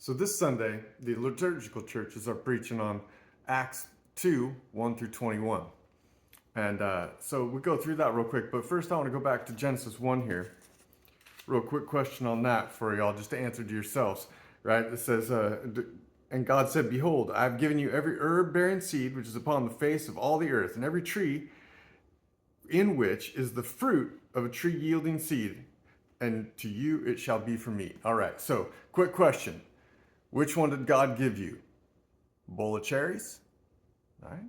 So this Sunday, the liturgical churches are preaching on Acts 2, 1 through 21. And so we go through that real quick. But first I want to go back to Genesis 1 here. Real quick question on that for y'all, just to answer to yourselves. Right? It says, and God said, "Behold, I have given you every herb bearing seed which is upon the face of all the earth, and every tree in which is the fruit of a tree yielding seed, and to you it shall be for meat." All right, so quick question. Which one did God give you? A bowl of cherries? All right.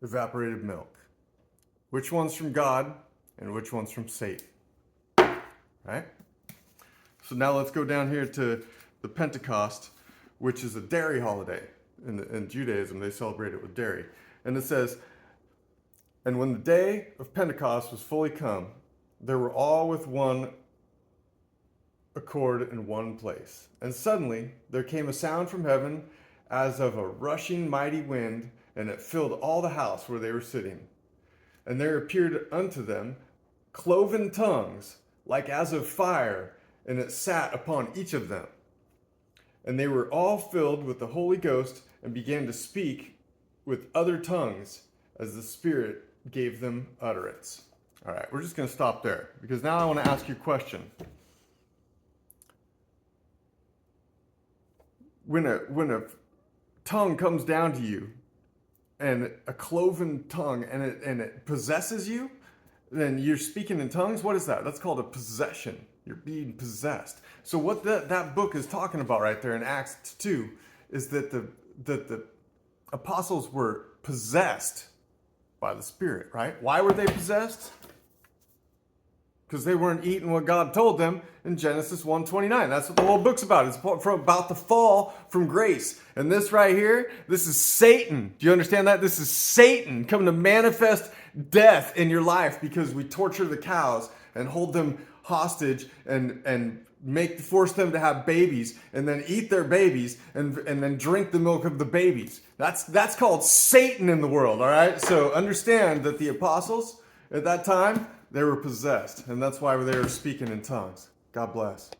Evaporated milk. Which one's from God and which one's from Satan? Right? So now let's go down here to the Pentecost, which is a dairy holiday. In Judaism, they celebrate it with dairy. And it says, "And when the day of Pentecost was fully come, they were all with one accord in one place. And suddenly there came a sound from heaven as of a rushing mighty wind, and it filled all the house where they were sitting. And there appeared unto them cloven tongues, like as of fire, and it sat upon each of them. And they were all filled with the Holy Ghost, and began to speak with other tongues as the Spirit gave them utterance." All right, we're just going to stop there, because now I want to ask you a question. When a tongue comes down to you, and a cloven tongue, and it possesses you, then you're speaking in tongues. What is that? That's called a possession. You're being possessed. So what that book is talking about right there in Acts 2 is that the apostles were possessed by the Spirit, right? Why were they possessed? Because they weren't eating what God told them in Genesis 1:29. That's what the whole book's about. It's about the fall from grace. And this right here, this is Satan. Do you understand that? This is Satan coming to manifest death in your life because we torture the cows and hold them hostage and force them to have babies and then eat their babies and then drink the milk of the babies. That's called Satan in the world, all right? So understand that the apostles at that time, they were possessed, and that's why they were speaking in tongues. God bless.